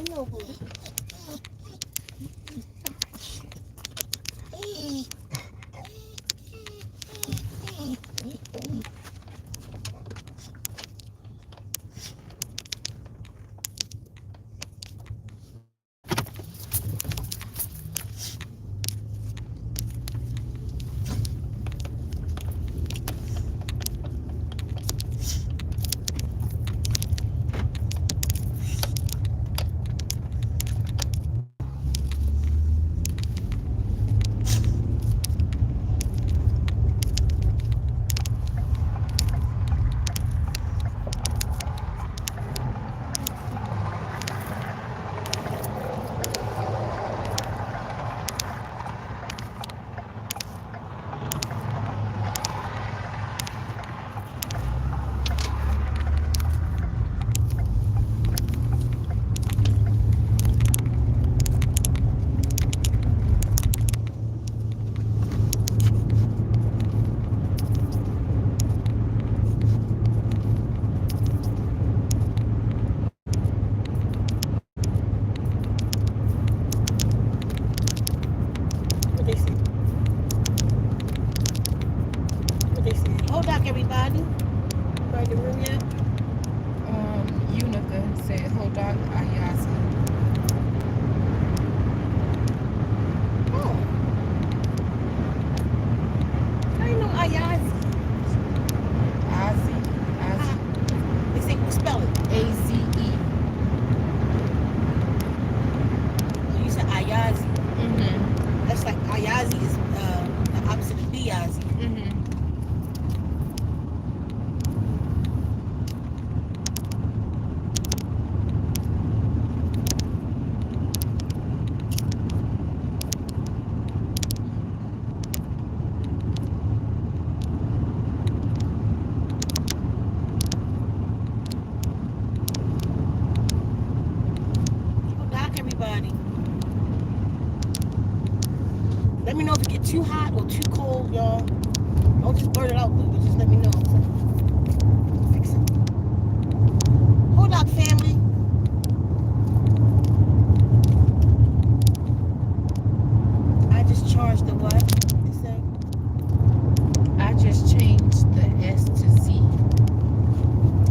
know, boo. Hold on, everybody. Right the room yet? Unica said, hold on, Ayasi. Oh. I didn't know Ayazi. Ozzy. They say, spell it. A-Z-E. You said Ayazi. Mm-hmm. That's like Ayazi is the opposite of Biazi. Mm-hmm. Everybody. Let me know if it gets too hot or too cold, y'all. Don't just burn it out, but just let me know. So, fix it. Hold up, family. I just charged the what? This thing? I just changed the S to Z.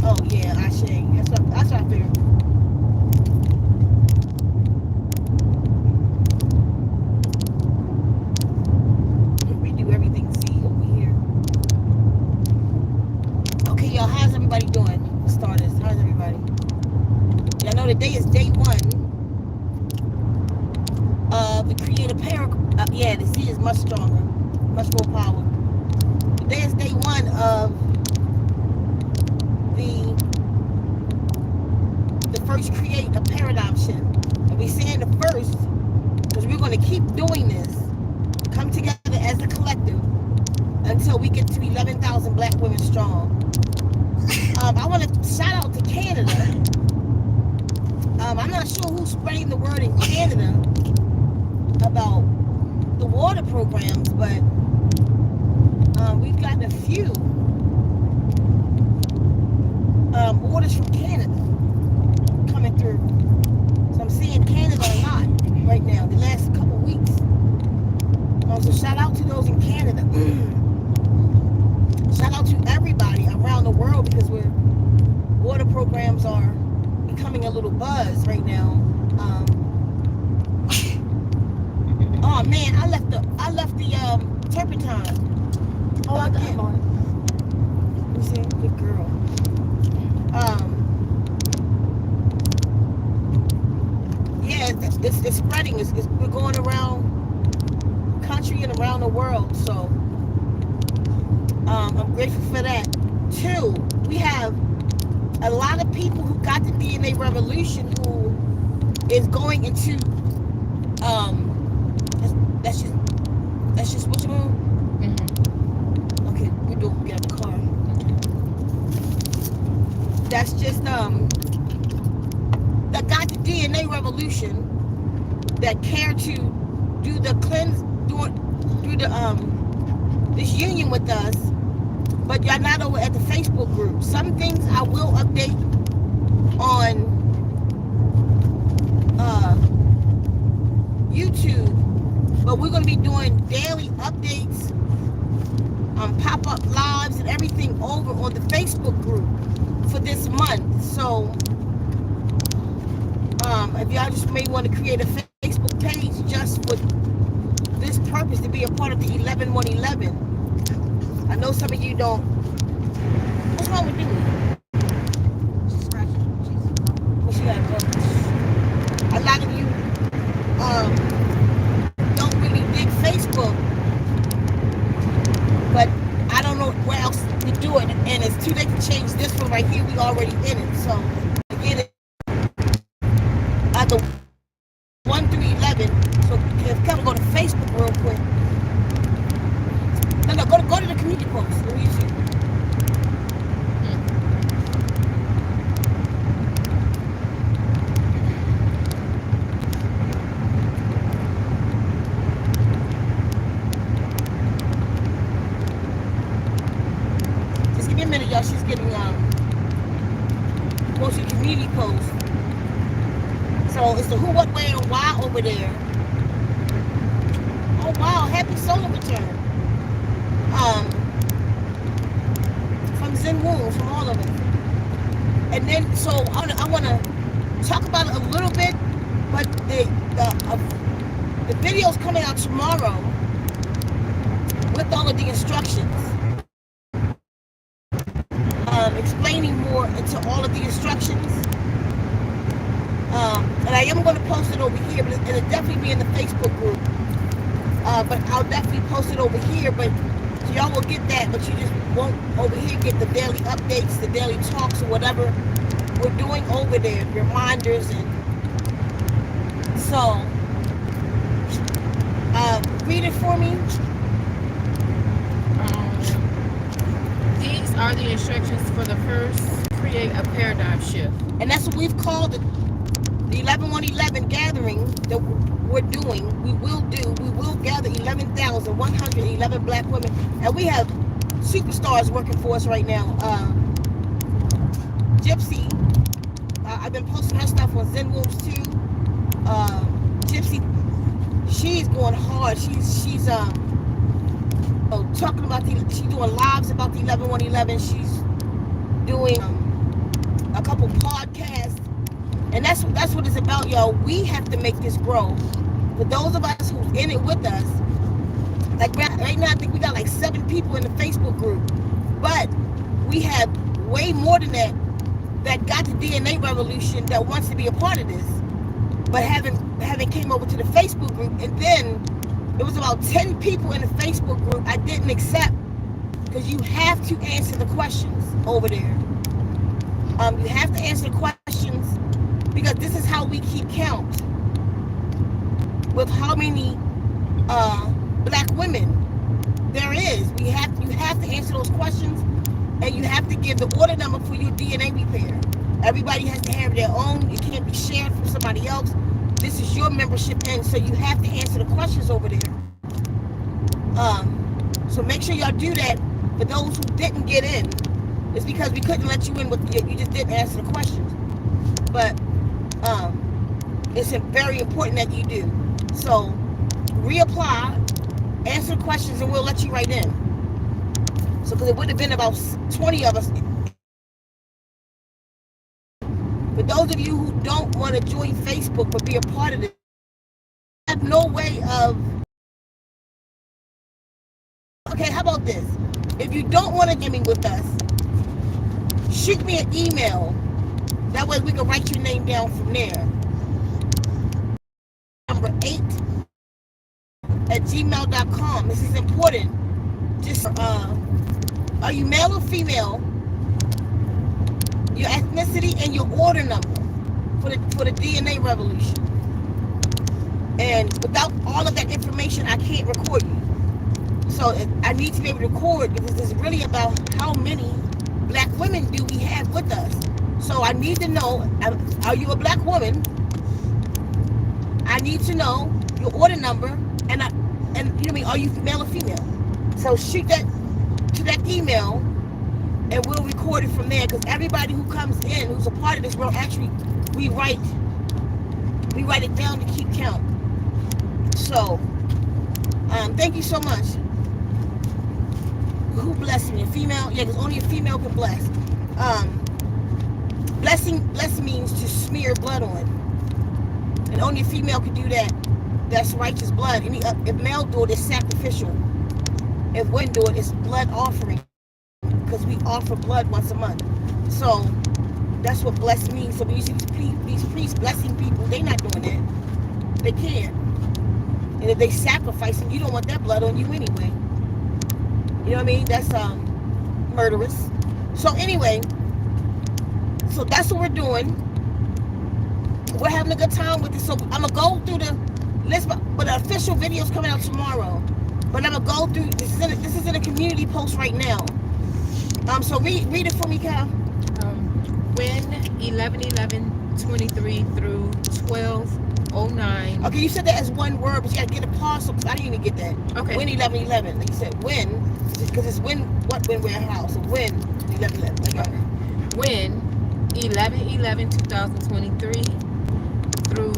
Oh yeah, I should. That's what I figured. How's everybody doing? Starters, how's everybody? Y'all know today is day one of the Creative Paragraph. Yeah, the Z is much stronger, much more power. Today is day one of the first Create a Paradigm shift. And we're saying the first because we're going to keep doing this, come together as a collective until we get to 11,000 black women strong. I want to shout out to Canada. I'm not sure who's spreading the word in Canada about the water programs, but we've gotten a few orders from Canada coming through. So I'm seeing Canada a lot right now, the last couple of weeks. So shout out to those in Canada. Shout out to everybody around the world because water programs are becoming a little buzz right now. Oh man, I left the turpentine. Oh, I got one. You see, good girl. Yeah, it's spreading. We're going around the country and around the world. So. I'm grateful for that. 2, we have a lot of people who got the DNA revolution who is going into that's just what you want. Mm-hmm. Okay, we get out the car. That's just that got the DNA revolution that care to do the cleanse do the this union with us. But y'all not over at the Facebook group. Some things I will update on we're going to be doing daily updates, pop-up lives and everything over on the Facebook group for this month. So if y'all just may want to create a Facebook page just for this purpose, to be a part of the 11-111. I know some of you don't. What's wrong with you? Well, she got to go. A lot of you don't really dig Facebook, but I don't know where else to do it, and it's too late to change this one right here. We already in it. So again, the 1 through 11. So come go to Facebook real quick. No, go to the community post. Let me see. Just give me a minute, y'all. She's getting posted community post. So it's the who, what, where, and why over there. Oh wow, happy solar return. From Zen Wounds, from all of us. And then, so I want to talk about it a little bit, but the video's coming out tomorrow with all of the instructions. Explaining more into all of the instructions. And I am going to post it over here, but it'll definitely be in the Facebook group. But I'll definitely post it over here, but so y'all will get that, but you just won't over here get the daily updates, the daily talks, or whatever we're doing over there, reminders. And so read it for me. These are the instructions for the first create a paradigm shift. And that's what we've called the 11-111 gathering that we're doing. We will gather 11,111 black women. And we have superstars working for us right now. Gypsy, I've been posting her stuff on Zen Wounds too. Gypsy, she's going hard. She's talking about she's doing lives about the 11-111. She's doing a couple podcasts, and that's what it's about, y'all. We have to make this grow. For those of us who's in it with us, like right now, I think we got like 7 people in the Facebook group, but we have way more than that got the DNA revolution that wants to be a part of this, but haven't came over to the Facebook group. And then it was about 10 people in the Facebook group I didn't accept, because you have to answer the questions over there. You have to answer the questions, because this is how we keep count with how many black women there is. You have to answer those questions, and you have to give the order number for your DNA repair. Everybody has to have their own. It can't be shared from somebody else. This is your membership, and so you have to answer the questions over there. So make sure y'all do that. For those who didn't get in, it's because we couldn't let you in with you just didn't answer the questions. But it's very important that you do. So reapply, answer the questions, and we'll let you right in. So because it would have been about 20 of us. For those of you who don't want to join Facebook but be a part of it, I have no way of. Okay, how about this? If you don't want to get me with us, shoot me an email. That way we can write your name down from there. Number 8@gmail.com. This is important. Just are you male or female? Your ethnicity and your order number for the DNA revolution. And without all of that information, I can't record you. So I need to be able to record, because it's really about how many black women do we have with us. So I need to know, are you a black woman? I need to know your order number, and you know what I mean, are you male or female? So shoot that to that email, and we'll record it from there, because everybody who comes in, who's a part of this world, actually, we write it down to keep count. So Thank you so much. Who blessed me? A female? Yeah, because only a female can bless. Bless means to smear blood on. And only a female can do that. That's righteous blood. If male do it, it's sacrificial. If women do it, it's blood offering. Because we offer blood once a month. So that's what blessed means. So when you see these priests blessing people, they're not doing that. They can't. And if they sacrifice them, you don't want that blood on you anyway. You know what I mean? That's murderous. So anyway, so that's what we're doing. We're having a good time with this. So I'm gonna go through the list, but the official video is coming out tomorrow. But I'm gonna go through. This is in a community post right now. So read it for me, Cal. When 11/11/23 through 12/09. Okay, you said that as one word, but you gotta get a pause. So I didn't even get that. Okay. When 11/11. Like you said when, because it's when what when we're how. So when 11/11. Like, okay. When 11/11/2023 through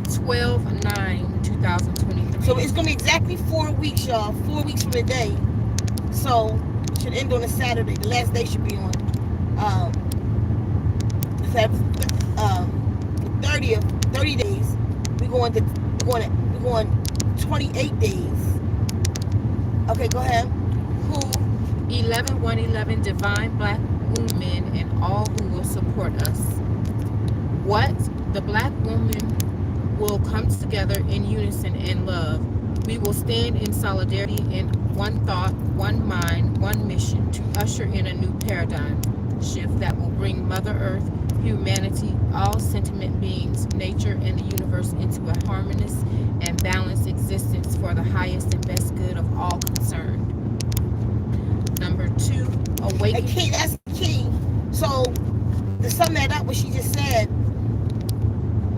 12/9/2023. So it's gonna be exactly 4 weeks, y'all. 4 weeks from today. So it should end on a Saturday. The last day should be on the 30th. 30 days. We're going 28 days. Okay, go ahead. Who 11/111 divine black women and all who will support us. What? The black woman will come together in unison and love. We will stand in solidarity in one thought, one mind, one mission to usher in a new paradigm shift that will bring Mother Earth, humanity, all sentient beings, nature, and the universe into a harmonious and balanced existence for the highest and best good of all concerned. Number 2, awaken. Key, that's key. So to sum that up, what she just said,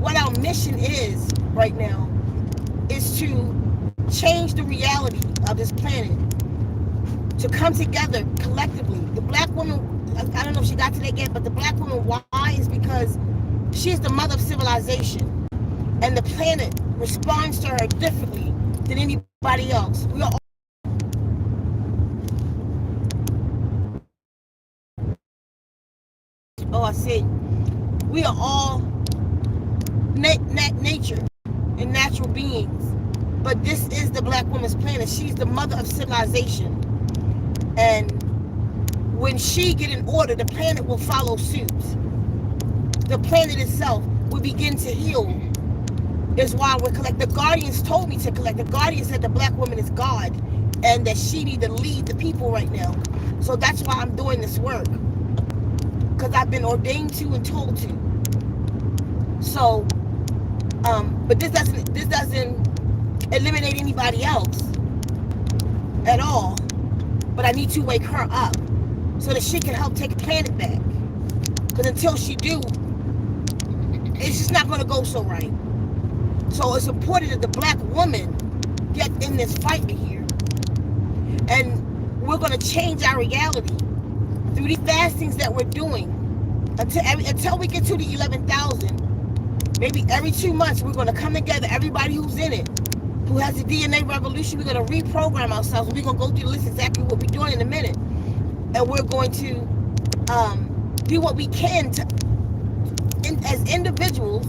what our mission is right now is to change the reality of this planet, to come together collectively. The black woman, I don't know if she got to that yet, but the black woman, why is because she's the mother of civilization, and the planet responds to her differently than anybody else. We are I see. We are all nature and natural beings, but this is the black woman's planet. She's the mother of civilization, and when she get in order, the planet will follow suit. The planet itself will begin to heal. Is why we're collecting. The guardians told me to collect. The guardians said the black woman is God, and that she need to lead the people right now. So that's why I'm doing this work, because I've been ordained to and told to. So, but this doesn't eliminate anybody else at all. But I need to wake her up so that she can help take the planet back. Because until she do, it's just not going to go so right. So it's important that the black woman get in this fight here. And we're going to change our reality through these fastings that we're doing until we get to the 11,000. Maybe every 2 months we're going to come together, everybody who's in it, who has the DNA revolution. We're going to reprogram ourselves. We're going to go through the list exactly what we're doing in a minute. And we're going to do what we can to, as individuals,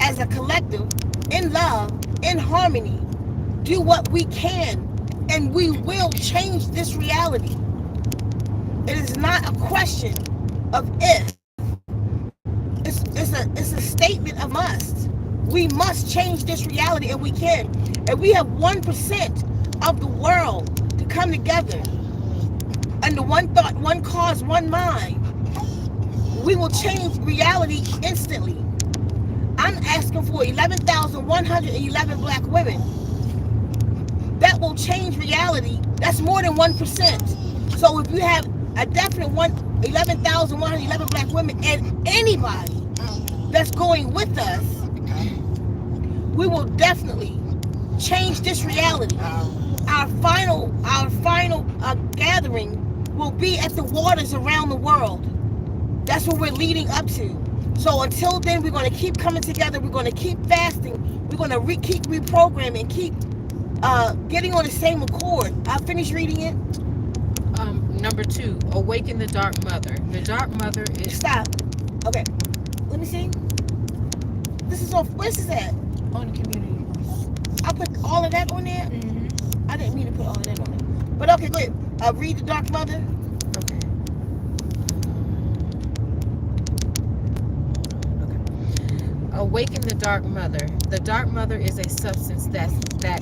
as a collective, in love, in harmony, do what we can, and we will change this reality. It is not a question of if. It's a statement of must. We must change this reality, and we can. And we have 1% of the world to come together under one thought, one cause, one mind. We will change reality instantly. I'm asking for 11,111 black women. That will change reality. That's more than 1%. So if you have a definite 11,111 black women and anybody that's going with us, we will definitely change this reality. Our final gathering will be at the waters around the world. That's what we're leading up to. So until then, we're going to keep coming together. We're going to keep fasting. We're going to keep reprogramming, keep getting on the same accord. I finished reading it. Number 2, awaken the dark mother. The dark mother is... Stop. Okay. Let me see. This is off. Where's this at? On the community post. I put all of that on there. Mm-hmm. I didn't mean to put all of that on there. But okay, go ahead. Read the dark mother. Okay. Awaken the dark mother. The dark mother is a substance that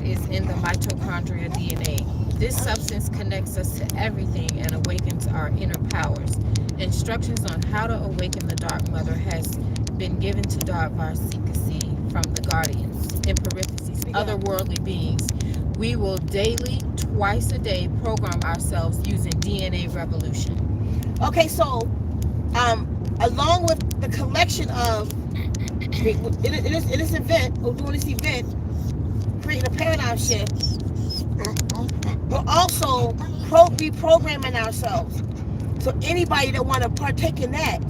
is in the mitochondria DNA. This substance connects us to everything and awakens our inner powers. Instructions on how to awaken the dark mother has been given to Dharvar Ceka Hsie from the guardians, in parentheses, otherworldly beings. We will daily, twice a day, program ourselves using DNA revolution. Okay, so along with the collection of in this event, or doing this event, creating a paradigm shift, we're also reprogramming ourselves. So anybody that want to partake in that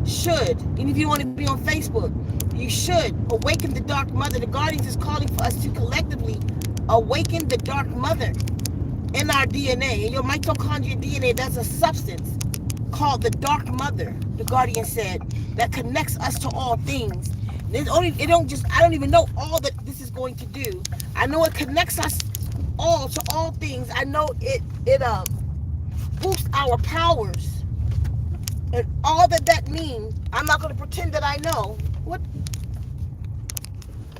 should, and if you want to be on Facebook, you should awaken the dark mother. The guardians is calling for us to collectively awaken the dark mother in our DNA. In your mitochondrial DNA, there's a substance called the dark mother, the guardian said, that connects us to all things. I don't even know all that this is going to do. I know it connects us all to all things. I know it boosts our powers. And all that means, I'm not going to pretend that I know. What?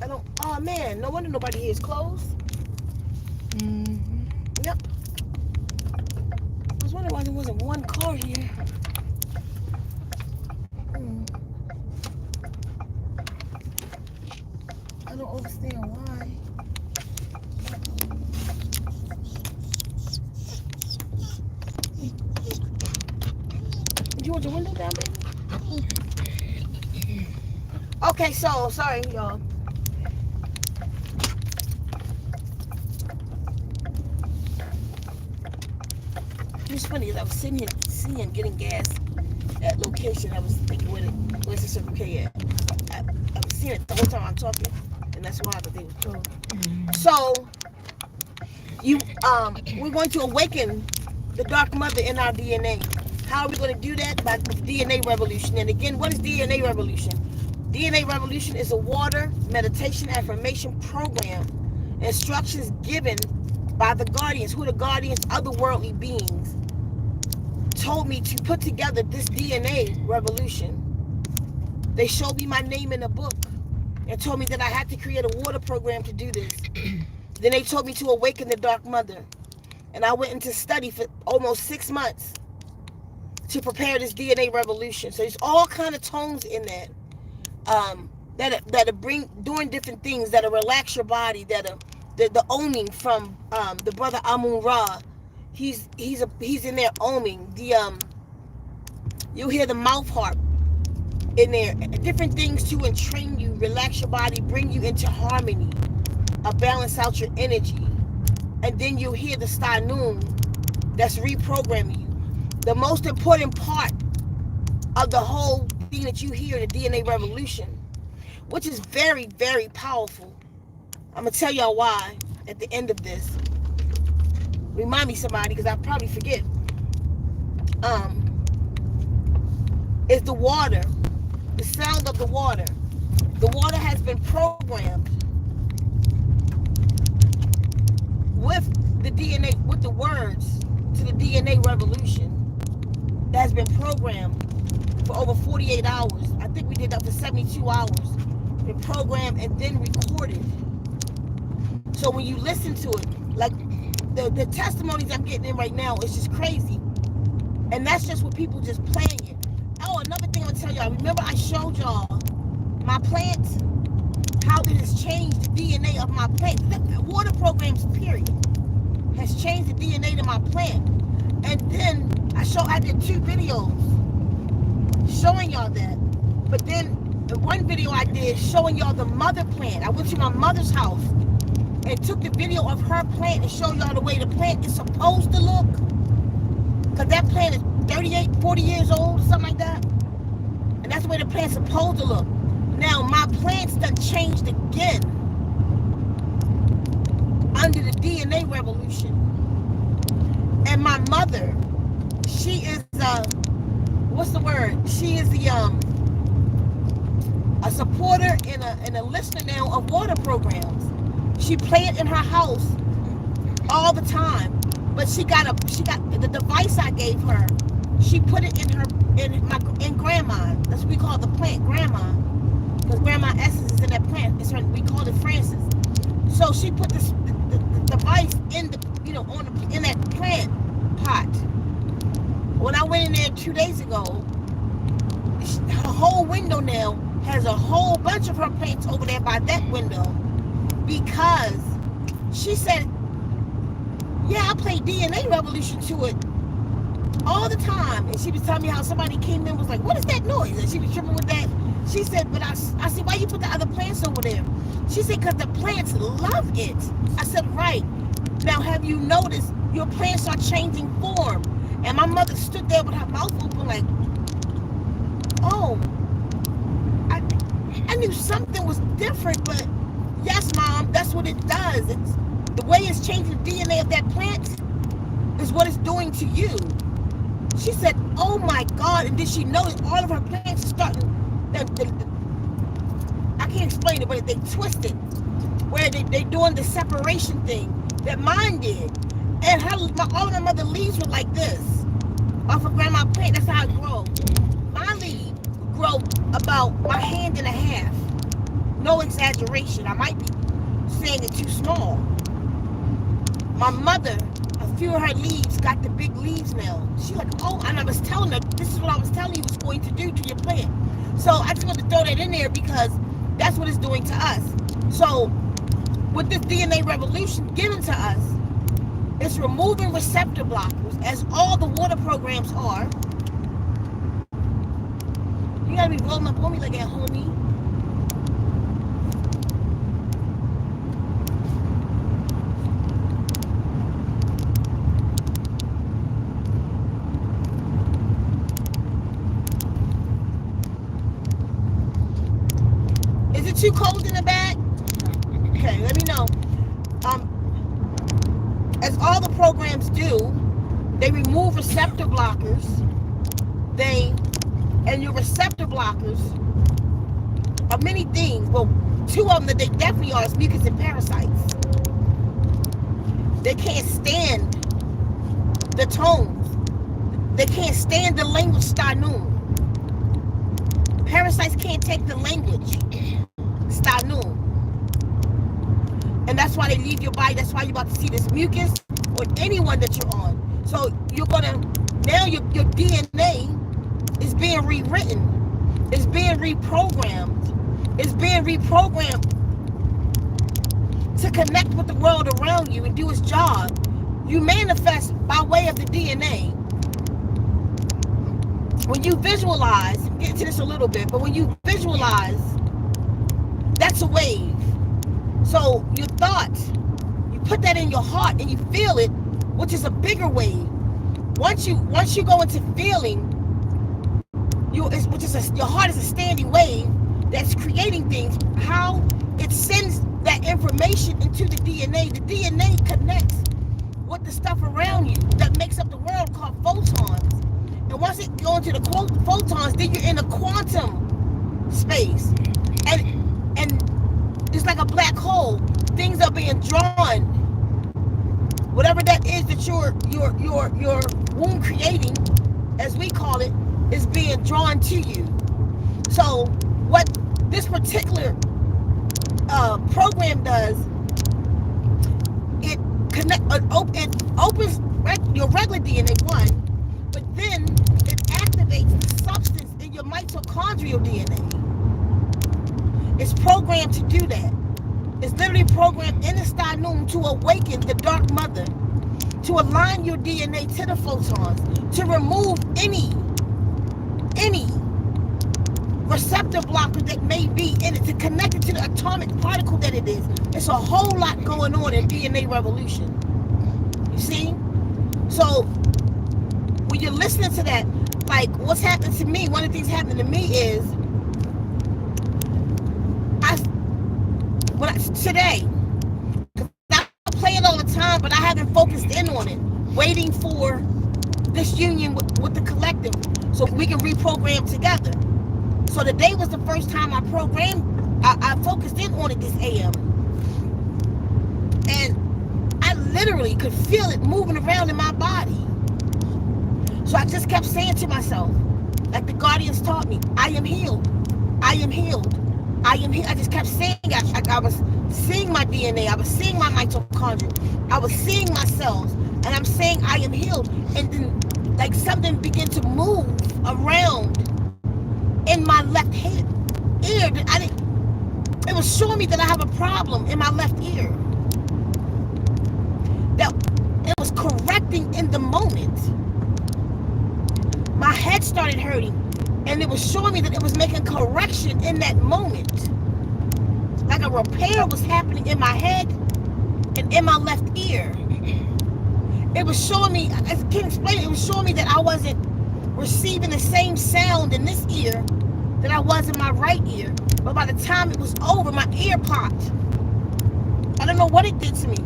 I don't, oh man, no wonder nobody here is closed. Mm-hmm. Yep. I was wondering why there wasn't one car here. I don't understand why. Did you want your window down, baby? Okay, so sorry, y'all. It's funny, as I was sitting here seeing getting gas at location, I was thinking, where's the Circle K at? I was seeing it the whole time I'm talking, and that's why the thing was closed. So, we're going to awaken the dark mother in our DNA. How are we going to do that? By DNA revolution. And again, what is DNA revolution? DNA revolution is a water meditation affirmation program. Instructions given by the guardians, who are the guardians, otherworldly beings, told me to put together this DNA revolution. They showed me my name in a book and told me that I had to create a water program to do this. Then they told me to awaken the dark mother. And I went into study for almost 6 months to prepare this DNA revolution. So there's all kind of tones in that. That'll bring, doing different things that'll relax your body, the oming from the brother Amun Ra. He's in there oming. You'll hear the mouth harp in there. Different things to entrain you, relax your body, bring you into harmony, balance out your energy. And then you'll hear the Stanun that's reprogramming you. The most important part of the whole thing that you hear in the DNA revolution, which is very, very powerful. I'm going to tell y'all why at the end of this. Remind me, somebody, because I probably forget. Is the water, the sound of the water. The water has been programmed with the DNA, with the words to the DNA revolution that has been programmed for over 48 hours. I think we did that for 72 hours. Been programmed and then recorded. So when you listen to it, like the testimonies I'm getting in right now, it's just crazy. And that's just with people just playing it. Oh, another thing I'm gonna tell y'all. Remember I showed y'all my plant, how it has changed the DNA of my plant. The water programs, period, has changed the DNA to my plant. And then I did 2 videos showing y'all that. But then the one video I did showing y'all the mother plant. I went to my mother's house and took the video of her plant and showed y'all the way the plant is supposed to look. Because that plant is 38, 40 years old, something like that. And that's the way the plant's supposed to look. Now, my plant's done changed again. under the DNA revolution. And my mother, she is what's the word? She is the a supporter and a listener now of water programs. She play it in her house all the time. But she got the device I gave her. She put it in grandma. That's what we call the plant, grandma, because grandma essence is in that plant. We call it Francis. So she put the device in in that plant pot. When I went in there 2 days ago, her whole window now has a whole bunch of her plants over there by that window, because she said, yeah, I play DNA Revolution to it all the time. And she was telling me how somebody came in, was like, what is that noise? And she was tripping with that. She said, but I said, why you put the other plants over there? She said, because the plants love it. I said, right. Now, have you noticed your plants are changing form? And my mother stood there with her mouth open like, oh, I knew something was different, but yes, Mom, that's what it does. It's the way it's changing the DNA of that plant is what it's doing to you. She said, oh my God. And did she notice all of her plants are starting, I can't explain it, but they twisted, where they doing the separation thing that mine did. And all of my mother leaves were like this, off of grandma's plant. That's how it grows. My leaves grow about my hand and a half. No exaggeration. I might be saying it too small. My mother, a few of her leaves got the big leaves now. She like, oh, and I was telling her, this is what I was telling you was going to do to your plant. So I just wanted to throw that in there because that's what it's doing to us. So with this DNA revolution given to us, it's removing receptor blockers, as all the water programs are. You gotta be rolling up on me like that, homie. Is it too cold in the back? Okay, let me know. As all the programs do, they remove receptor blockers. And your receptor blockers are many things. Well, two of them that they definitely are is mucus and parasites. They can't stand the tones. They can't stand the language stanun. Parasites can't take the language stanun. And that's why they leave your body. That's why you're about to see this mucus or anyone that you're on. So you're gonna, now your DNA is being rewritten. It's being reprogrammed. It's being reprogrammed to connect with the world around you and do its job. You manifest by way of the DNA. When you visualize, get into this a little bit, but when you visualize, that's a wave. So your thoughts, you put that in your heart and you feel it, which is a bigger wave. Once you go into feeling, your heart is a standing wave that's creating things. How it sends that information into the DNA. The DNA connects with the stuff around you that makes up the world called photons. And once it goes into the photons, then you're in a quantum space. And it's like a black hole. Things are being drawn. Whatever that is that your womb creating, as we call it, is being drawn to you. So what this particular program does, it opens your regular DNA one, but then it activates the substance in your mitochondrial DNA. It's programmed to do that. It's literally programmed in the stanum to awaken the dark mother, to align your DNA to the photons, to remove any receptor blocker that may be in it, to connect it to the atomic particle that it is. It's a whole lot going on in DNA revolution. You see? So when you're listening to that, like what's happened to me, one of the things happening to me is today, I'm playing time, but I haven't focused in on it, waiting for this union with the collective so we can reprogram together. So today was the first time I focused in on it this AM. And I literally could feel it moving around in my body. So I just kept saying to myself, like the guardians taught me, I am healed. I am healed. I am healed. I just kept saying it. I was seeing my DNA. I was seeing my mitochondria. I was seeing my cells. And I'm saying I am healed. And then like something began to move around in my left ear. It was showing me that I have a problem in my left ear. That it was correcting in the moment. My head started hurting, and it was showing me that it was making correction in that moment. Like a repair was happening in my head and in my left ear. It was showing me, I can't explain it, it was showing me that I wasn't receiving the same sound in this ear that I was in my right ear. But by the time it was over, my ear popped. I don't know what it did to me.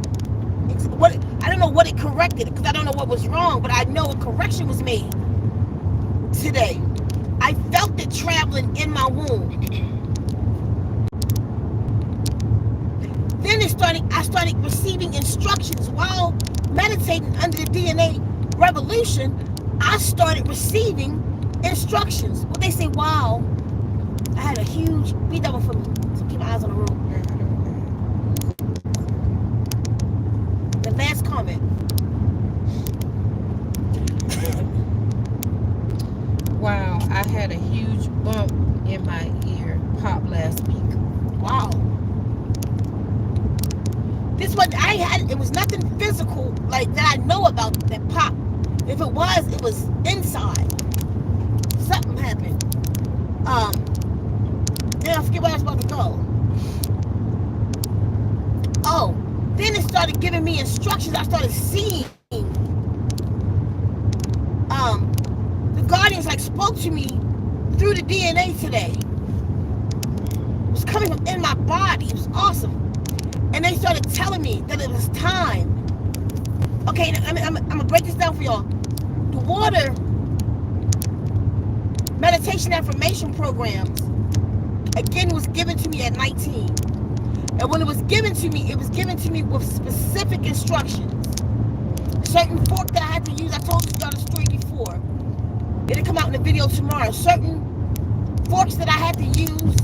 I don't know what it corrected, because I don't know what was wrong, but I know a correction was made today. I felt it traveling in my womb. Then I started receiving instructions while meditating under the DNA revolution. I started receiving instructions. What they say, wow, I had a huge, be double for me, so keep my eyes on the road. The last comment. Wow, I had a huge bump in my ear pop last week. Wow. This one it was nothing physical like that I know about that pop. If it was inside. Something happened. Then I forget where I was about to go. Oh, then it started giving me instructions. I started seeing the guardians like spoke to me through the DNA today. It was coming from in my body. It was awesome. And they started telling me that it was time. Okay, I'm gonna break this down for y'all. The water meditation affirmation programs again was given to me at 19. And when it was given to me with specific instructions. Certain fork that I had to use, I told y'all the story before. It'll come out in the video tomorrow. Certain forks that I had to use,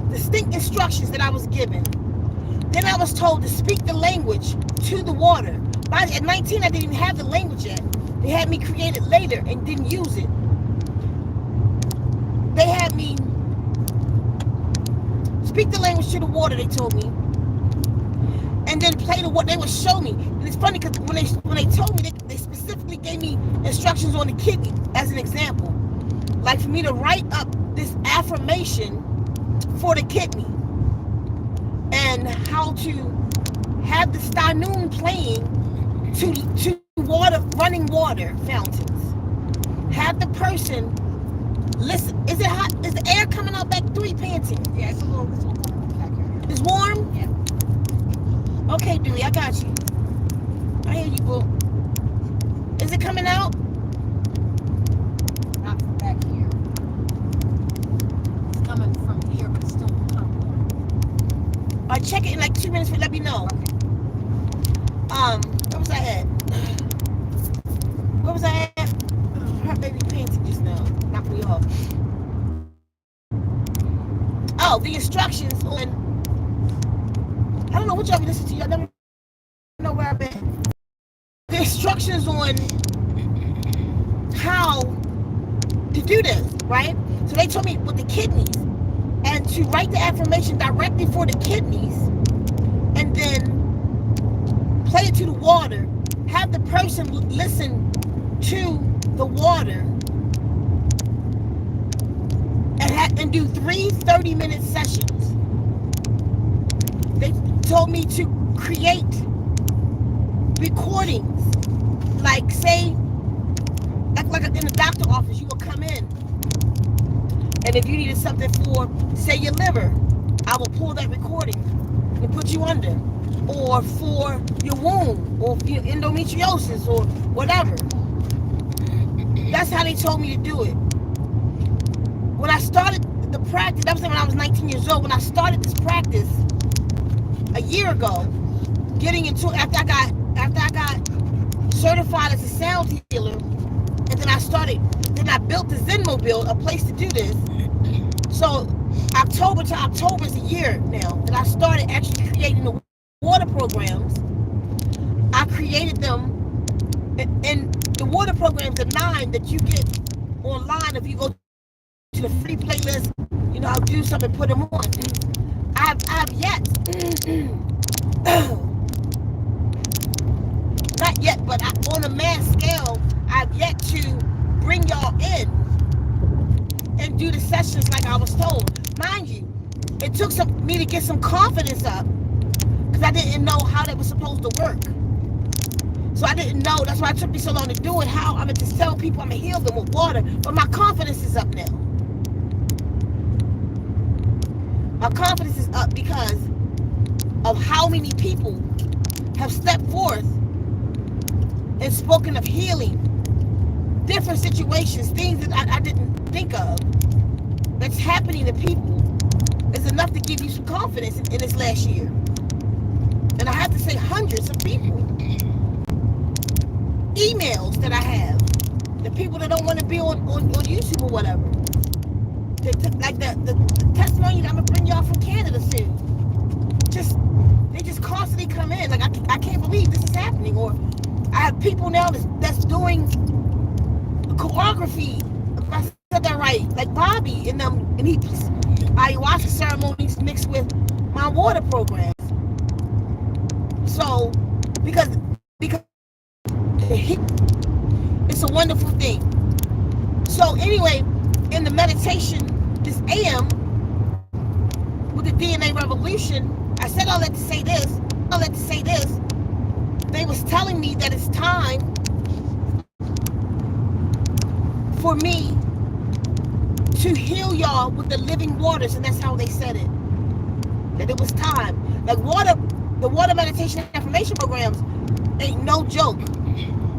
distinct instructions that I was given. Then I was told to speak the language to the water. At 19, I didn't even have the language yet. They had me create it later and didn't use it. They had me speak the language to the water, they told me. And then play the what they would show me. And it's funny because when they told me, they specifically gave me instructions on the kidney as an example. Like for me to write up this affirmation for the kidney. And how to have the stanun playing to water, running water fountains. Have the person listen. Is it hot? Is the air coming out back through you panting? Yeah, it's a little warm back here. It's warm? Yeah. Okay, Dewey, I got you. I hear you, boo. Is it coming out? Not from back here. It's coming from here, but still kind of warm. I'll check it in like 2 minutes, but let me know. Okay. Where was I at? Where was I at? Her baby panting just now. Knocked me off. Oh, the instructions on. I don't know what y'all be listening to. Y'all never know where I've been. The instructions on how to do this, right? So they told me with the kidneys and to write the affirmation directly for the kidneys and then play it to the water. Have the person listen to the water and do 3 30-minute sessions. They told me to create recordings, like say, like in the doctor office, you will come in, and if you needed something for, say, your liver, I will pull that recording and put you under. Or for your womb, or for your endometriosis, or whatever. That's how they told me to do it. When I started the practice, that was when I was 19 years old. When I started this practice a year ago, getting into after I got certified as a sound healer, and then I built the Zen Mobile, a place to do this. So October to October is a year now that I started actually creating the water programs. I created them, and the water programs are 9 that you get online if you go to the free playlist. You know, I'll do something, put them on. I've yet, not yet, but on a mass scale, I've yet to bring y'all in and do the sessions like I was told. Mind you, it took me to get some confidence up, because I didn't know how that was supposed to work. So I didn't know. That's why it took me so long to do it. How I'm going to tell people I'm going to heal them with water. But my confidence is up now. My confidence is up because of how many people have stepped forth and spoken of healing. Different situations, things that I didn't think of, that's happening to people, is enough to give you some confidence in this last year. And I have to say hundreds of people. Emails that I have. The people that don't want to be on YouTube or whatever. Like the testimony that I'm going to bring y'all from Canada soon. They just constantly come in. Like, I can't believe this is happening. Or I have people now that's doing choreography. If I said that right. Like Bobby and he ayahuasca ceremonies mixed with my water programs. So, because it's a wonderful thing. So anyway, in the meditation this AM with the DNA revolution, I said all that to say this. They was telling me that it's time for me to heal y'all with the living waters, and that's how they said it. That it was time. Like the water meditation affirmation programs ain't no joke.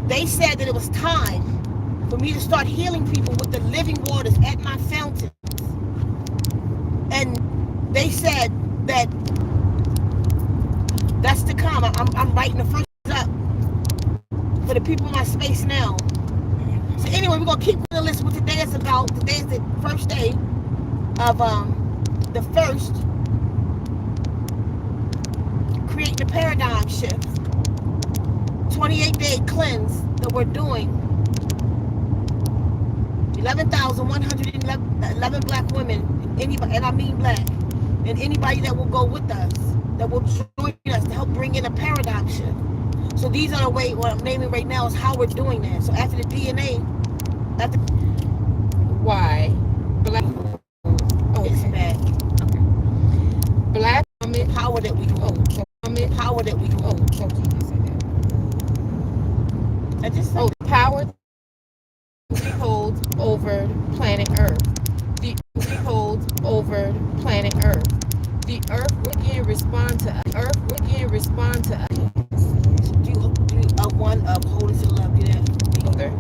They said that it was time for me to start healing people with the living waters at my fountains. And they said that that's to come. I'm writing the first up for the people in my space now. So anyway, we're going to keep the list what today is about. Today is the first day of the first Create the Paradigm Shift 28-day cleanse that we're doing. 11,111 black women, anybody, and I mean black, and anybody that will go with us, that will join us to help bring in a paradigm shift. So these are the way, what I'm naming right now is how we're doing that. So after the DNA, why black? Oh, it's bad. Okay. Black women Power that we hold. Power that we hold. Oh, you didn't say that. I just said Power we hold over planet Earth. The earth we hold over planet Earth. The earth will again respond to us. Earth will again respond to us. do one of wholeness and love. Do that.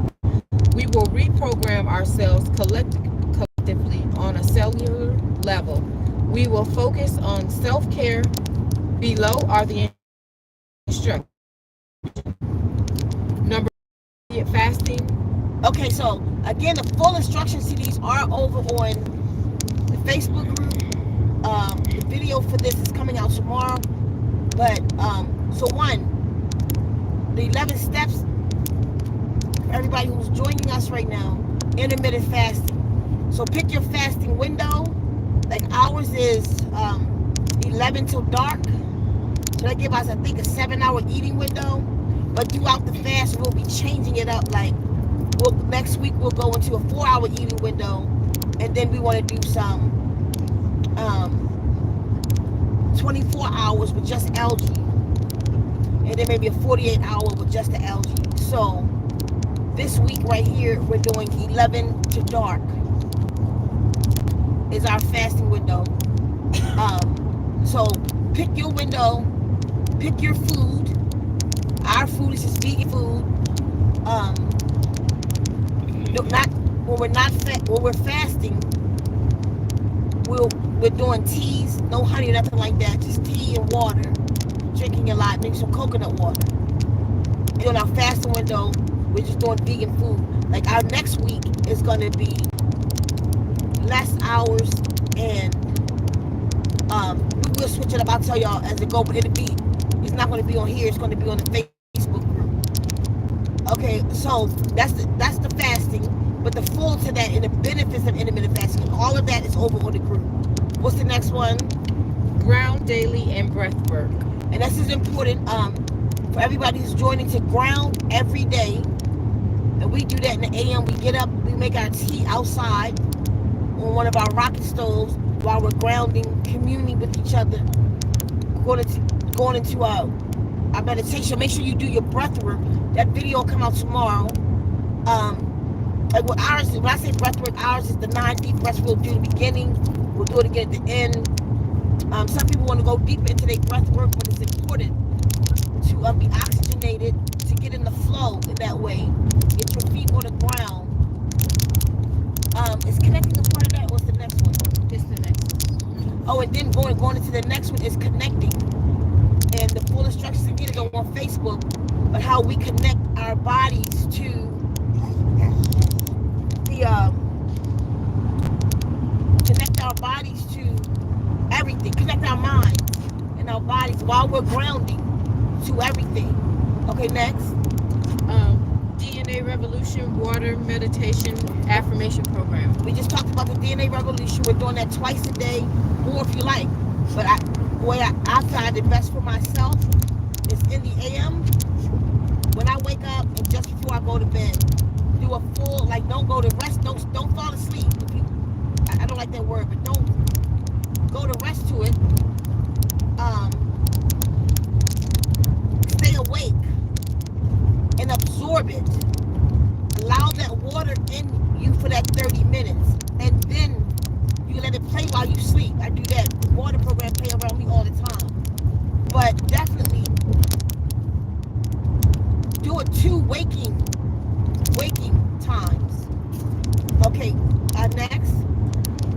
We will reprogram ourselves collectively on a cellular level. We will focus on self-care. Below are the instructions. Number fasting. Okay, so again, the full instructions to these are over on the Facebook group. The video for this is coming out tomorrow. But so one, the 11 steps for everybody who's joining us right now, intermittent fasting. So pick your fasting window. Like ours is 11 till dark. So that gives us, I think, a 7-hour eating window. But throughout the fast, we'll be changing it up. Like next week we'll go into a 4-hour eating window, and then we want to do some 24 hours with just algae, and then maybe a 48-hour with just the algae. So this week right here we're doing 11 to dark is our fasting window, So pick your window, pick your food. Our food is just vegan food. Not when we're fasting. We're doing teas, no honey, nothing like that. Just tea and water. Drinking a lot, maybe some coconut water. During our fasting window, we're just doing vegan food. Like our next week is gonna be less hours, and we'll switch it up. I'll tell y'all as it go, but it's not gonna be on here. It's gonna be on the Facebook group. Okay, so that's the fasting. But the full to that and the benefits of intermittent fasting, all of that is over on the group. What's the next one? Ground daily and breath work. And this is important for everybody who's joining to ground every day. And we do that in the AM. We get up, we make our tea outside on one of our rocket stoves while we're grounding, communing with each other, going into our meditation. Make sure you do your breath work. That video will come out tomorrow. Like what ours is, when I say breath work, ours is the 9 deep breaths we'll do in the beginning. We'll do it again at the end. Some people want to go deeper into their breath work, but it's important to be oxygenated, to get in the flow in that way. Get your feet on the ground. Is connecting a part of that? What's the next one? It's the next one. Oh, and then going into the next one is connecting. And the full instructions again go on Facebook, but how we connect our bodies to connect our bodies to everything, connect our minds and our bodies while we're grounding to everything. Okay, next. DNA Revolution Water Meditation Affirmation Program. We just talked about the DNA Revolution. We're doing that twice a day, more if you like. But the way I find it best for myself is in the AM, when I wake up and just before I go to bed. Do a full, like, don't go to rest, don't fall asleep. I don't like that word, but don't go to rest to it. Stay awake and absorb it. Allow that water in you for that 30 minutes, and then you let it play while you sleep. I do that. The water program play around me all the time. But definitely do it 2 waking times. Okay, next.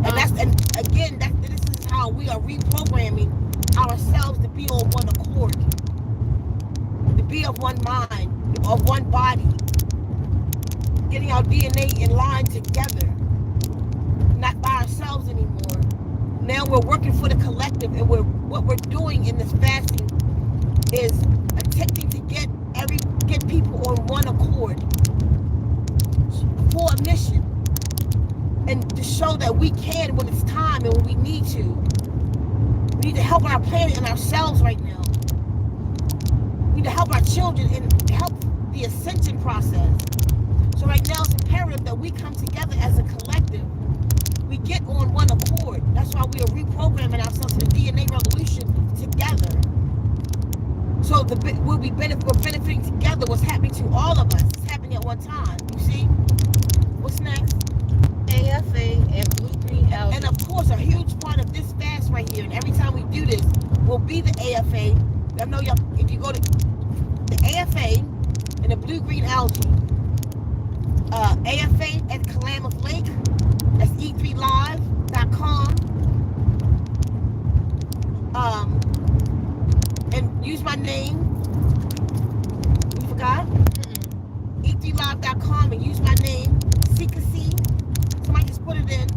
And this is how we are reprogramming ourselves to be on one accord, to be of one mind, of one body, getting our DNA in line together, not by ourselves anymore. Now we're working for the collective, and what we're doing in this fasting is attempting to get people on one accord for a mission, and to show that we can when it's time and when we need to. We need to help our planet and ourselves right now. We need to help our children and help the ascension process. So right now it's imperative that we come together as a collective. We get on one accord. That's why we are reprogramming ourselves in the DNA revolution together. So we're benefiting together. What's happening to all of us is happening at one time. You see? What's next? AFA and Blue Green Algae. And of course, a huge part of this fast right here, and every time we do this, will be the AFA. I know y'all, if you go to the AFA and the Blue Green Algae, AFA at Klamath Lake, that's e3live.com. And use my name. You forgot? e3live.com and use my name, Ceka Hsie. Somebody just put it in.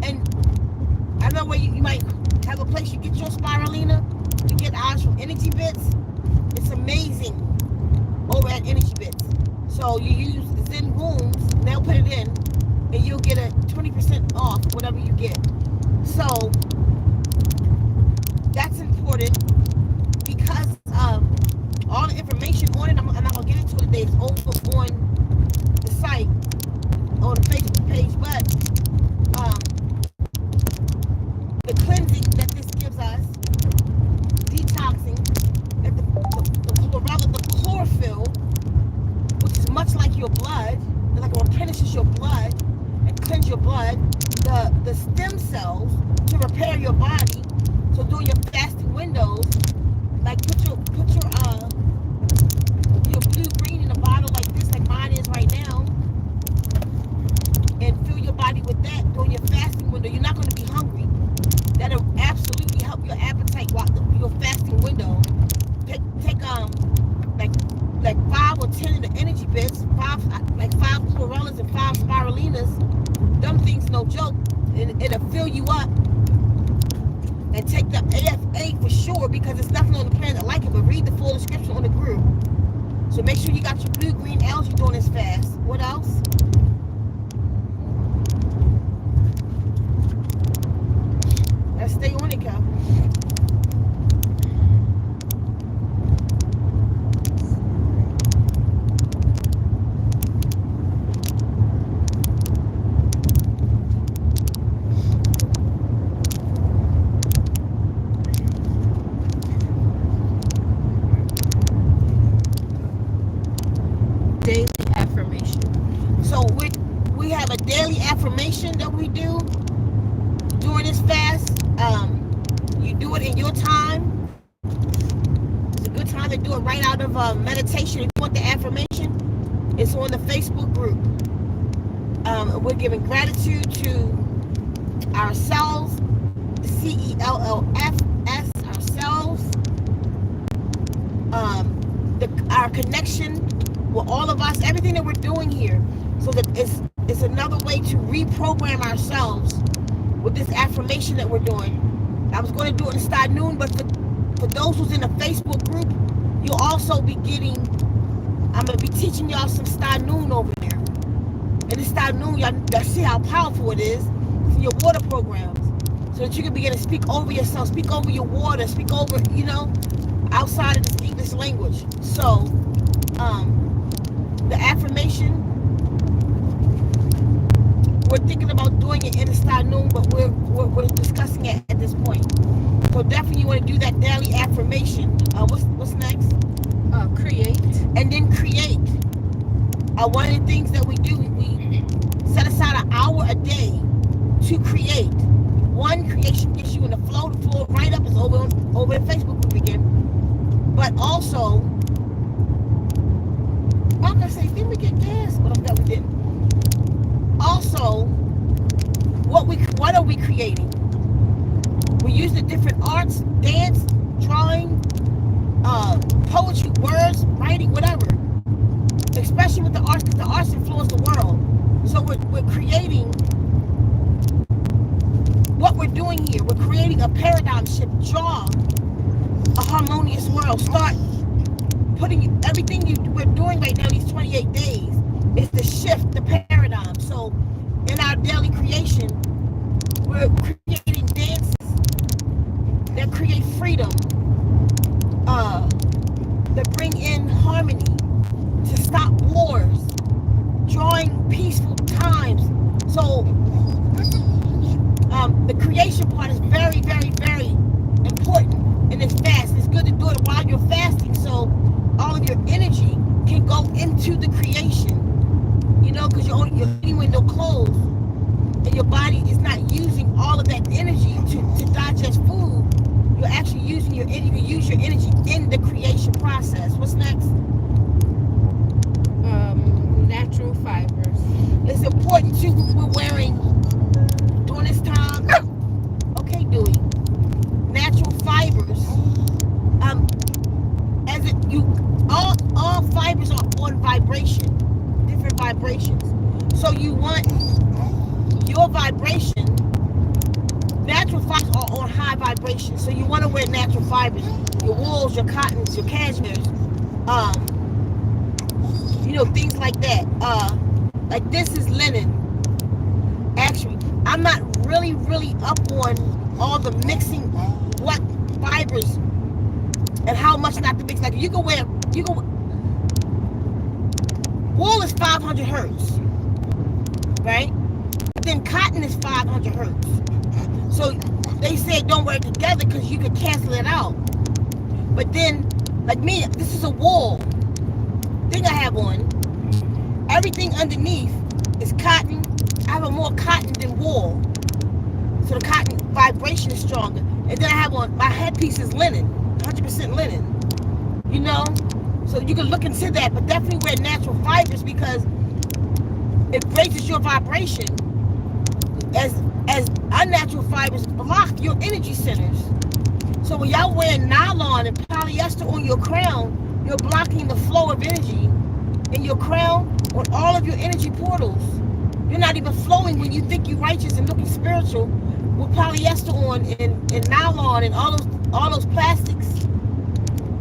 And I know where you might have a place you get your spirulina. You get ours from Energy Bits. It's amazing over at Energy Bits. So you use Zen Wombs, they'll put it in, and you'll get a 20% off whatever you get. So that's important because all the information on it, I'm not going to get into it today, it's over on the site, on the Facebook page, but the cleansing that this gives us, detoxing, the chlorophyll, which is much like your blood, like it replenishes your blood and cleanse your blood, the stem cells to repair your body. So during your fasting windows, like put your blue green in a bottle like this, like mine is right now, and fill your body with that during your fasting window. You're not going to be hungry. That'll absolutely help your appetite while your fasting window. Take like 5 or 10 of the energy bits, 5 chlorellas and 5 spirulinas. Them things no joke. It'll fill you up. And take the AFA for sure, because it's nothing on the planet like it. But read the full description on the group. So make sure you got your blue green algae during this fast. What else? Let's stay on it, Cal. Daily affirmation. So we have a daily affirmation that we do during this fast. You do it in your time. It's a good time to do it right out of meditation. If you want the affirmation, it's on the Facebook group. We're giving gratitude to ourselves, CELLFS, ourselves, our connection with all of us, everything that we're doing here. So that it's another way to reprogram ourselves with this affirmation that we're doing. I was going to do it in Star Noon, but for those who's in the Facebook group, you'll also be getting, I'm going to be teaching y'all some Star Noon over there. And this Star Noon, y'all see how powerful it is for your water programs. So that you can begin to speak over yourself, speak over your water, speak over, outside of this English language. So, the affirmation, we're thinking about doing it in the Star Noon, but we're discussing it at this point. So definitely you want to do that daily affirmation. What's next? Create. And then create. One of the things that we do, we set aside an hour a day to create. One, creation gets you in the flow. The flow right up is over the Facebook group again. But also, I'm gonna say, didn't we get gas? But no, we didn't. Also, what are we creating? We use the different arts, dance, drawing, poetry, words, writing, whatever. Especially with the arts, because the arts influence the world. So we're creating what we're doing here. We're creating a paradigm shift. Draw a harmonious world. Start putting everything we're doing right now, these 28 days, is to shift the paradigm. So in our daily creation, we're creating dances that create freedom, that bring in harmony, to stop wars, drawing peaceful times. So the creation part is very, very, very important in this fast. It's good to do it while you're fasting, so all of your energy can go into the creation, because your window closed and your body is not using all of that energy to digest food. You're actually using your energy. You can use your energy in the creation process. What's next? Natural fibers. It's important too. We're wearing during this time. Okay, Dewey. Natural fibers. All fibers are on vibration, different vibrations. So you want your vibration. Natural fibers are on high vibration. So you want to wear natural fibers. Your wools, your cottons, your cashmeres, things like that. Like this is linen. Actually, I'm not really up on all the mixing, what fibers and how much not to mix. Like wool is 500 hertz, right? Then cotton is 500 hertz. So they said don't wear it together because you could cancel it out. But then, like me, this is a wool thing I have on. Everything underneath is cotton, I have a more cotton than wool. So the cotton vibration is stronger. And then I have on, my headpiece is linen, 100% linen. You know? So you can look into that, but definitely wear natural fibers because it raises your vibration as unnatural fibers block your energy centers. So when y'all wearing nylon and polyester on your crown, you're blocking the flow of energy in your crown on all of your energy portals. You're not even flowing when you think you're righteous and looking spiritual with polyester on and nylon and all those plastics,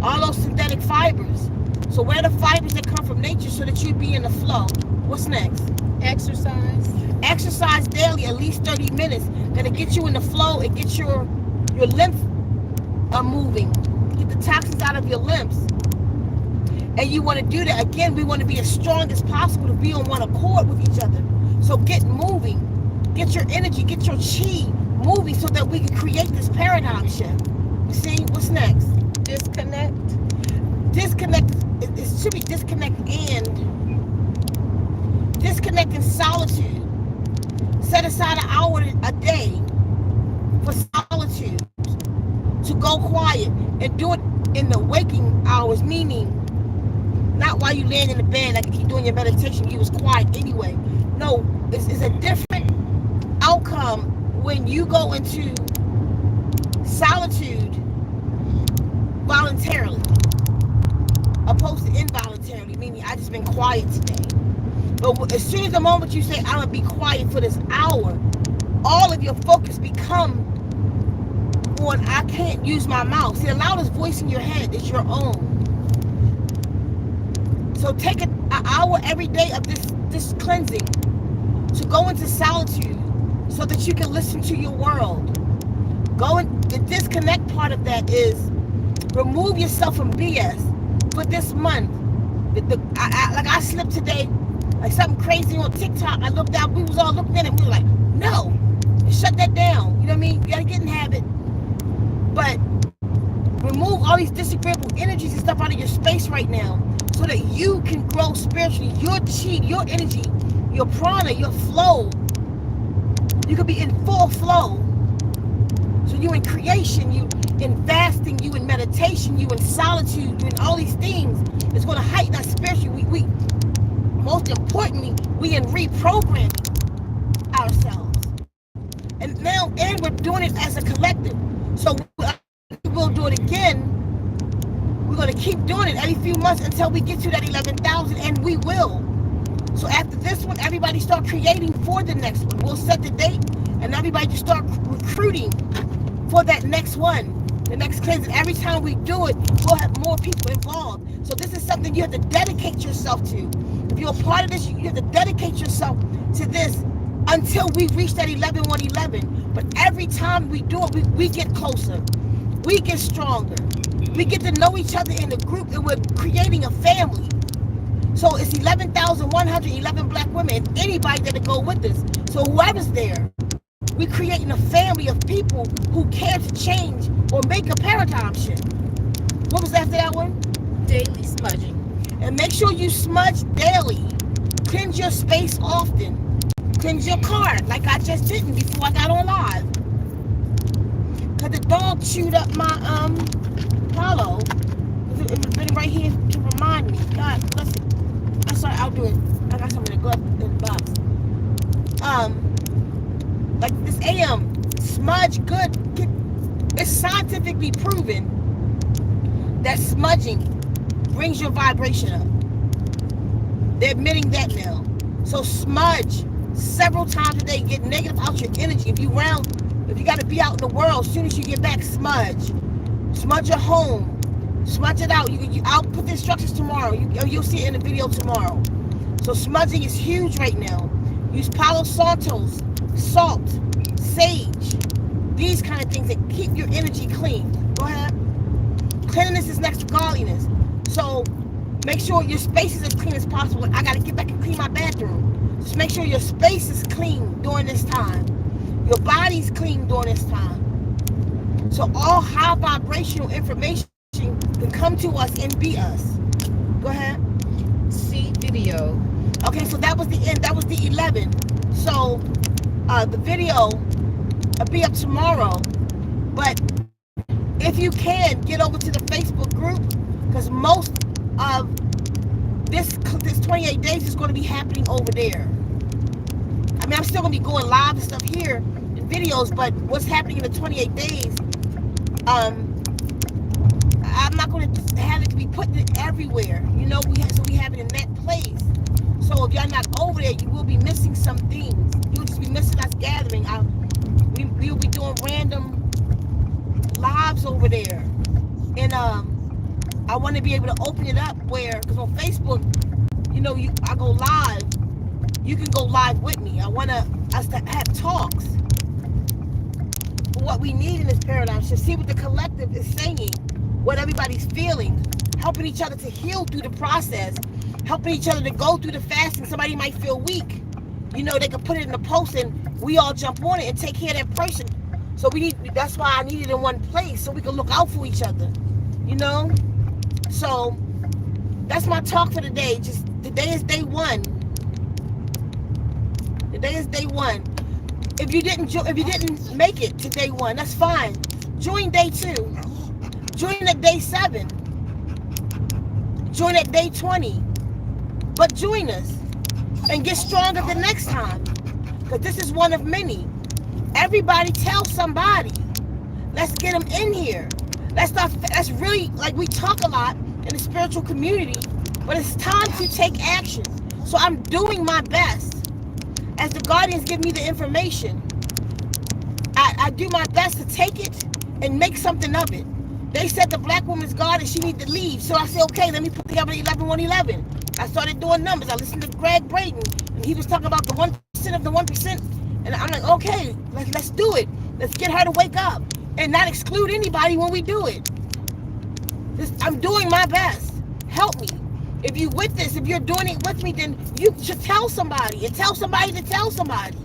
all those synthetic fibers. So wear the fibers that come from nature so that you be in the flow. What's next? Exercise. Exercise daily, at least 30 minutes. That'll get you in the flow and get your lymph moving. Get the toxins out of your lymphs. And you want to do that. Again, we want to be as strong as possible to be on one accord with each other. So get moving. Get your energy, get your chi moving so that we can create this paradigm shift. You see? What's next? Disconnect. Disconnect. It should be disconnect and solitude. Set aside an hour a day for solitude. To go quiet and do it in the waking hours, meaning not while you laying in the bed like you're doing your meditation, you was quiet anyway. No, it's a different outcome when you go into solitude voluntarily opposed to involuntarily, meaning I just been quiet today. But as soon as the moment you say, I'm going to be quiet for this hour, all of your focus become on, I can't use my mouth. See, the loudest voice in your head is your own. So take an hour every day of this cleansing to go into solitude so that you can listen to your world. The disconnect part of that is remove yourself from BS for this month. I slipped today, like something crazy on TikTok. I looked out, we was all looking at it, we were like, no, shut that down. You know what I mean? You gotta get in habit. But remove all these disagreeable energies and stuff out of your space right now so that you can grow spiritually. Your chi, your energy, your prana, your flow. You could be in full flow. So you in creation, you in fasting, you in meditation, you in solitude, you in all these things. It's going to heighten us spiritually. We most importantly, we in reprogramming ourselves. And we're doing it as a collective. So we'll do it again. We're going to keep doing it every few months until we get to that 11,000, and we will. So after this one, everybody start creating for the next one. We'll set the date, and everybody just start recruiting for that next one, the next cleanse. And every time we do it, we'll have more people involved. So this is something you have to dedicate yourself to. If you're a part of this, you have to dedicate yourself to this until we reach that 11-111. But every time we do it, we get closer. We get stronger. We get to know each other in the group, and we're creating a family. So it's 11,111 black women, and anybody that'll go with us. So whoever's there, we're creating a family of people who care to change or make a paradigm shift. What was after that one? Daily smudging. And make sure you smudge daily. Cleanse your space often. Cleanse your card, like I just didn't before I got on live. Cause the dog chewed up my hollow. It was been right here to remind me. God, listen. I'm sorry, I'll do it. I got some in the glove in the box. Like this AM, smudge good. It's scientifically proven that smudging brings your vibration up. They're admitting that now. So smudge several times a day. Get negative out your energy. If you got to be out in the world, as soon as you get back, smudge. Smudge your home. Smudge it out. I'll put the instructions tomorrow. You'll see it in the video tomorrow. So smudging is huge right now. Use Palo Santos, salt, sage, these kind of things that keep your energy clean. Go ahead. Cleanliness is next to godliness. So make sure your space is as clean as possible. I got to get back and clean my bathroom. Just make sure your space is clean during this time. Your body's clean during this time. So all high vibrational information can come to us and be us. Go ahead. See video. Okay, so that was the end. That was the 11. So the video will be up tomorrow. But if you can, get over to the Facebook group, because most of this 28 days is going to be happening over there. I mean, I'm still going to be going live and stuff here in videos, but what's happening in the 28 days, I'm not going to have it to be put everywhere. You know, so we have it in that place. So if y'all not over there, you will be missing some things. You'll just be missing us gathering. We will be doing random lives over there. And I want to be able to open it up where, because on Facebook, you know, I go live. You can go live with me. I want us to have talks. What we need in this paradigm shift, see what the collective is saying, what everybody's feeling, helping each other to heal through the process, helping each other to go through the fasting. Somebody might feel weak. You know, they can put it in the post and we all jump on it and take care of that person. So that's why I need it in one place, so we can look out for each other, you know? So that's my talk for today. Just today is day one. Today is day one. If you didn't make it to day one, that's fine. Join day 2. Join at day 7. Join at day 20. But join us and get stronger the next time, because this is one of many. Everybody tell somebody. Let's get them in here. That's really, like, we talk a lot in the spiritual community, but it's time to take action. So I'm doing my best. As the guardians give me the information, I do my best to take it and make something of it. They said the black woman's guard and she need to leave. So I said, okay, let me put together 11-111. I started doing numbers. I listened to Greg Brayton, and he was talking about the 1% of the 1%. And I'm like, okay, let's do it. Let's get her to wake up and not exclude anybody when we do it. I'm doing my best. Help me. If you with this, if you're doing it with me, then you should tell somebody and tell somebody to tell somebody.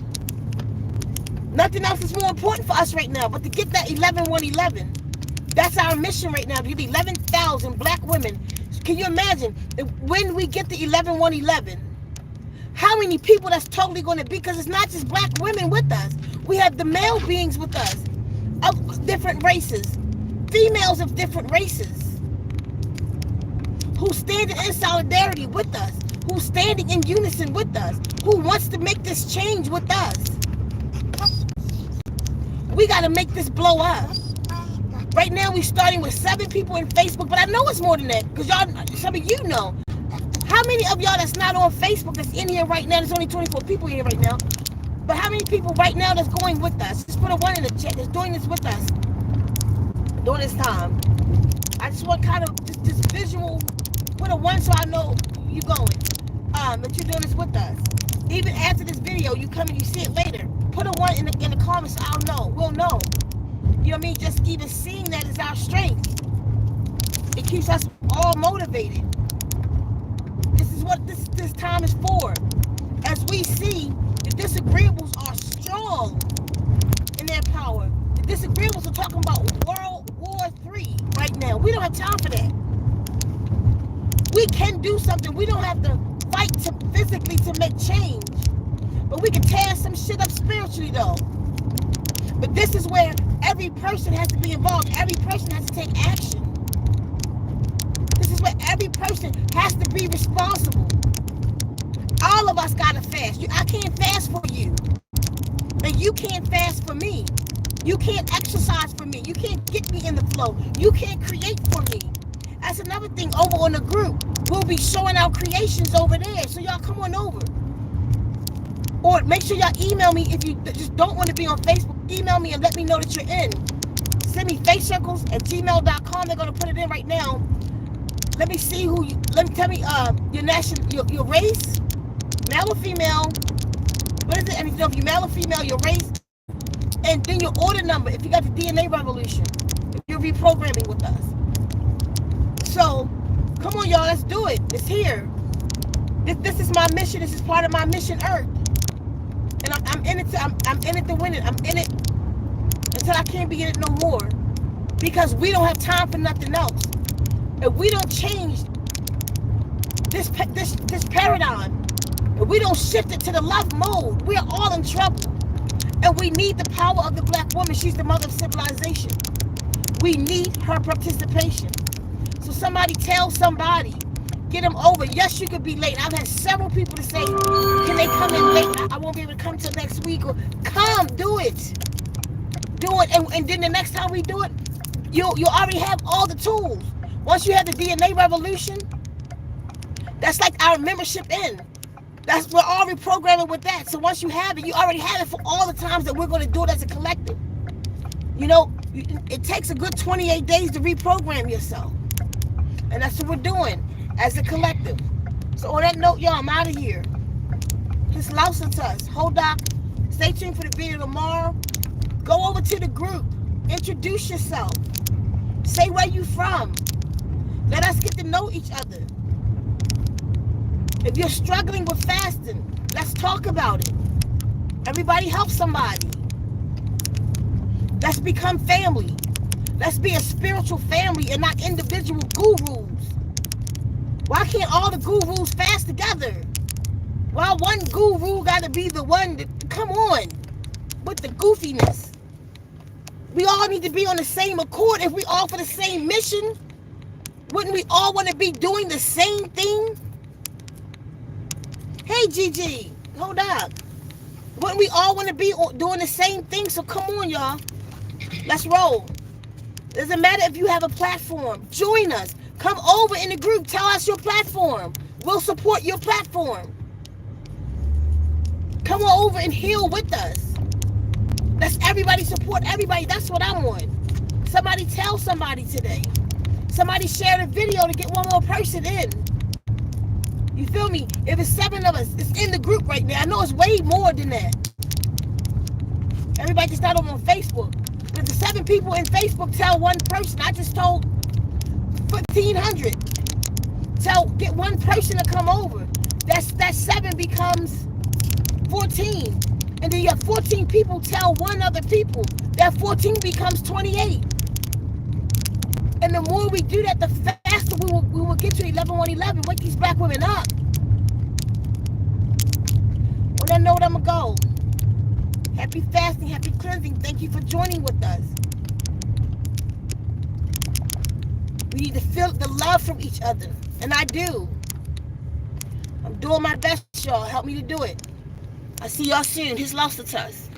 Nothing else is more important for us right now but to get that 11-111. That's our mission right now, to get 11,000 black women. Can you imagine when we get the 11-111? How many people that's totally going to be, because it's not just black women with us. We have the male beings with us of different races, females of different races, who's standing in solidarity with us, who's standing in unison with us, who wants to make this change with us. We got to make this blow up. Right now we're starting with 7 people in Facebook, but I know it's more than that, because y'all, some of you know. How many of y'all that's not on Facebook that's in here right now? There's only 24 people here right now. But how many people right now that's going with us? Just put a 1 in the chat that's doing this with us during this time. I just want kind of this visual, put a 1 so I know you're going. That you're doing this with us. Even after this video, you come and you see it later. Put a 1 in the comments so I'll know. We'll know. You know what I mean? Just even seeing that is our strength. It keeps us all motivated. This is what this time is for. As we see, the disagreeables are strong in their power. The disagreeables are talking about World War III right now. We don't have time for that. We can do something. We don't have to fight physically to make change. But we can tear some shit up spiritually though. But this is where every person has to be involved. Every person has to take action. This is where every person has to be responsible. All of us gotta fast. I can't fast for you. And you can't fast for me. You can't exercise for me. You can't get me in the flow. You can't create for me. That's another thing over on the group. We'll be showing our creations over there. So y'all come on over. Or make sure y'all email me if you just don't want to be on Facebook. Email me and let me know that you're in. Send me facecircles@gmail.com. They're going to put it in right now. Let me see tell me your race, male or female. What is it? And if you're male or female, your race. And then your order number if you got the DNA revolution. If you're reprogramming with us. So, come on y'all, let's do it. It's here. This is my mission. This is part of my mission Earth. And I'm in it to win it. I'm in it until I can't be in it no more. Because we don't have time for nothing else. If we don't change this paradigm, If we don't shift it to the love mode, we're all in trouble. And we need the power of the black woman. She's the mother of civilization. We need her participation. So somebody tell somebody, get them over. Yes, you could be late. I've had several people to say, can they come in late? I won't be able to come till next week. Or come, do it. Do it. And then the next time we do it, you already have all the tools. Once you have the DNA revolution, that's like our membership in. We're all reprogramming with that. So once you have it, you already have it for all the times that we're going to do it as a collective. You know, it takes a good 28 days to reprogram yourself. And that's what we're doing as a collective. So on that note, y'all, I'm out of here. Just listen to us. Hold up. Stay tuned for the video tomorrow. Go over to the group. Introduce yourself. Say where you from. Let us get to know each other. If you're struggling with fasting, let's talk about it. Everybody help somebody. Let's become family. Let's be a spiritual family and not individual gurus. Why can't all the gurus fast together? Why one guru got to be the one that, come on, with the goofiness? We all need to be on the same accord. If we all for the same mission, wouldn't we all want to be doing the same thing? Hey, Gigi, hold up. Wouldn't we all want to be doing the same thing? So come on, y'all. Let's roll. Doesn't matter if you have a platform. Join us. Come over in the group. Tell us your platform. We'll support your platform. Come on over and heal with us. Let's everybody support everybody. That's what I'm on. Somebody tell somebody today. Somebody share the video to get one more person in. You feel me? If it's 7 of us, it's in the group right now. I know it's way more than that. Everybody just started on Facebook. But the 7 people in Facebook tell one person. I just told 1,500. Get one person to come over. That 7 becomes 14. And then you have 14 people tell one other people. That 14 becomes 28. And the more we do that, the faster we will get to 11-1-11. Wake these black women up. On that note, I'm going to go. Happy fasting, happy cleansing. Thank you for joining with us. We need to feel the love from each other. And I do. I'm doing my best, y'all. Help me to do it. I'll see y'all soon. His lost to us.